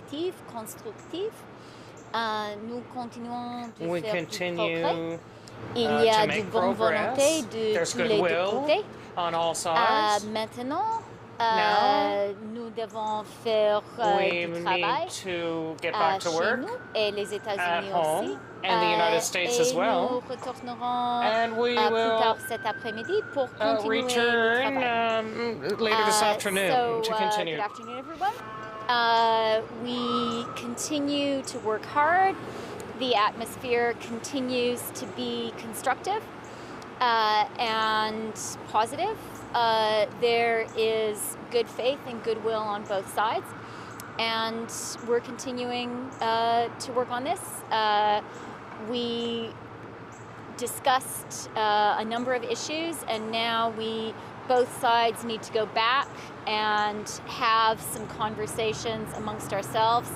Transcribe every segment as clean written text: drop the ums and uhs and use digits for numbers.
constructive. Nous continuons de We faire du progrès. continue Il y a to de make bonne progress. volonté de There's tous les deux goodwill côtés. on all sides. Maintenant, Now, nous devons faire we du travail need to get back to chez work nous et les at États-Unis home aussi. and the United States as Et well. nous retournerons And we plus will tard cet après-midi pour continuer le return travail. later this afternoon to continue. Good afternoon, everyone. We continue to work hard. The atmosphere continues to be constructive and positive. There is good faith and goodwill on both sides, and we're continuing to work on this. We discussed a number of issues, and now both sides need to go back and have some conversations amongst ourselves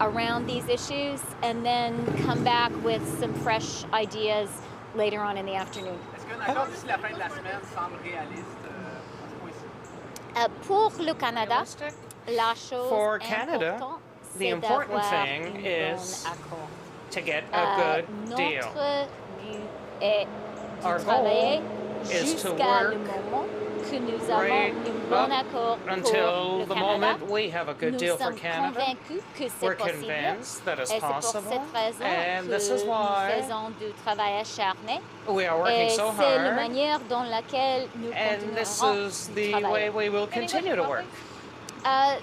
around these issues, and then come back with some fresh ideas later on in the afternoon. Est-ce qu'un accord d'ici la fin de la semaine semble réaliste à ce point-ci? Pour le Canada, Realistic? la chose For Canada, importante, the c'est important d'avoir thing un bon is accord. to get a good deal. Notre but est de Our travailler goal is to jusqu'à work le moment que nous right avons un bon accord pour until le the Canada. moment we have a good Nous deal for sommes Canada. convaincus que c'est We're possible. convinced that it's Et c'est pour possible, cette raison and que this is nous why faisons du travail acharné. we are working Et so c'est la hard, manière dans laquelle nous and this continuerons is de the travailler. way we will continue to work.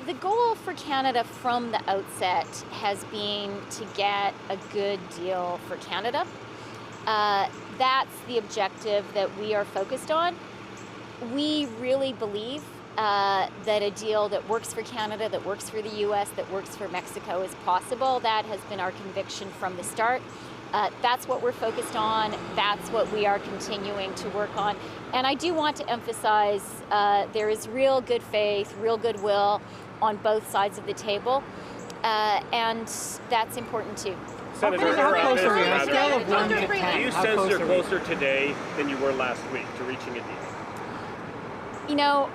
The goal for Canada from the outset has been to get a good deal for Canada. That's the objective that we are focused on. We really believe that a deal that works for Canada, that works for the US, that works for Mexico is possible. That has been our conviction from the start. That's what we're focused on. That's what we are continuing to work on. And I do want to emphasize there is real good faith, real goodwill on both sides of the table. And that's important too. Senator, How close are we on a scale of 1 to 10? you How sense close you're are we? closer today than you were last week to reaching a deal? You know,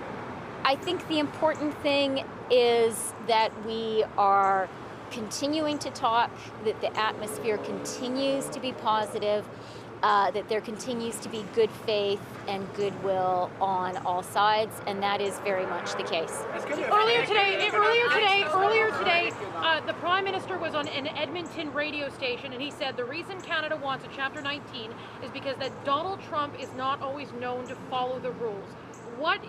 I think the important thing is that we are continuing to talk, that the atmosphere continues to be positive, that there continues to be good faith and goodwill on all sides, and that is very much the case. Earlier today, the Prime Minister was on an Edmonton radio station, and he said the reason Canada wants a Chapter 19 is because that Donald Trump is not always known to follow the rules. What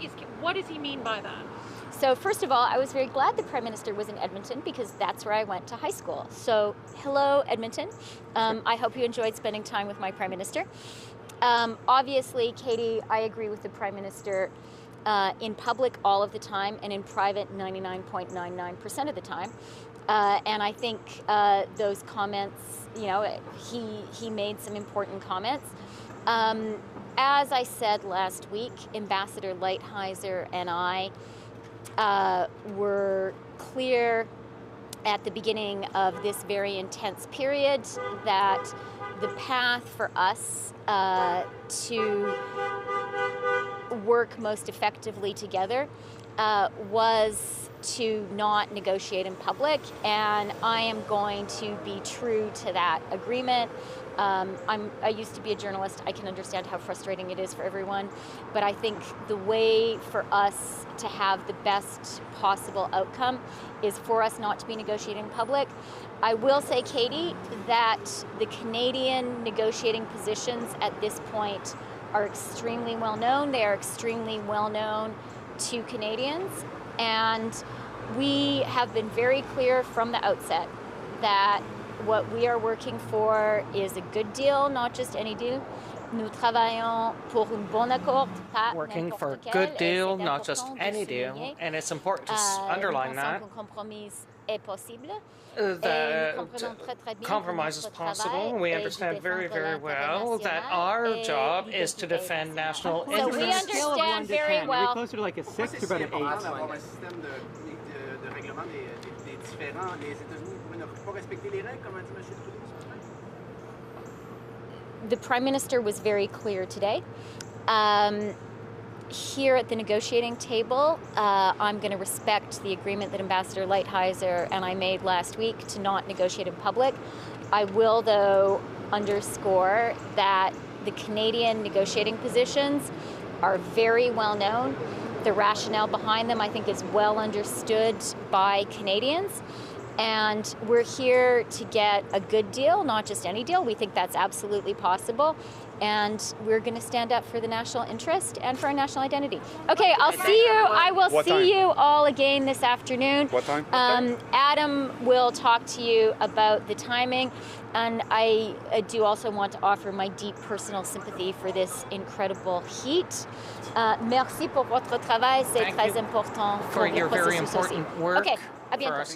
does he mean by that? So first of all, I was very glad the Prime Minister was in Edmonton because that's where I went to high school. So hello, Edmonton. I hope you enjoyed spending time with my Prime Minister. Obviously, Katie, I agree with the Prime Minister in public all of the time, and in private 99.99% of the time. And I think those comments, you know, he made some important comments. As I said last week, Ambassador Lighthizer and I were clear at the beginning of this very intense period that the path for us to work most effectively together was to not negotiate in public, and I am going to be true to that agreement. I used to be a journalist. I can understand how frustrating it is for everyone, but I think the way for us to have the best possible outcome is for us not to be negotiating in public. I will say, Katie, that the Canadian negotiating positions at this point are extremely well known. They are extremely well known to Canadians, and we have been very clear from the outset that what we are working for is a good deal, not just any deal. Nous travaillons pour un bon accord, pas Working for a n'importe quel, good et deal, c'est not just important de any deal, souligner. and it's important to Nous underline pensons that. qu'un compromis est possible. That Très compromise is bien que possible. notre We travail understand est de very, very défendre well that l'intérêt our national job et is to l'identité defend national nationale. So we interests. Scale of 1 understand to very 10. Are we well. closer to like a 6 or C'est about si an important 8? d'avoir un système de règlement des différends. Les États-Unis pourraient ne pas respecter les règles, comme a dit M. Trudeau ce matin? The Prime Minister was very clear today. here at the negotiating table, I'm going to respect the agreement that Ambassador Lighthizer and I made last week to not negotiate in public. I will, though, underscore that the Canadian negotiating positions are very well known. The rationale behind them, I think, is well understood by Canadians. And we're here to get a good deal, not just any deal. We think that's absolutely possible. And we're going to stand up for the national interest and for our national identity. Okay, I'll see you. I will What see time? you all again this afternoon. What time? Adam will talk to you about the timing. And I do also want to offer my deep personal sympathy for this incredible heat. Merci pour votre travail. C'est Thank très you important for le your very processus aussi. important work Okay, à for bientôt. us.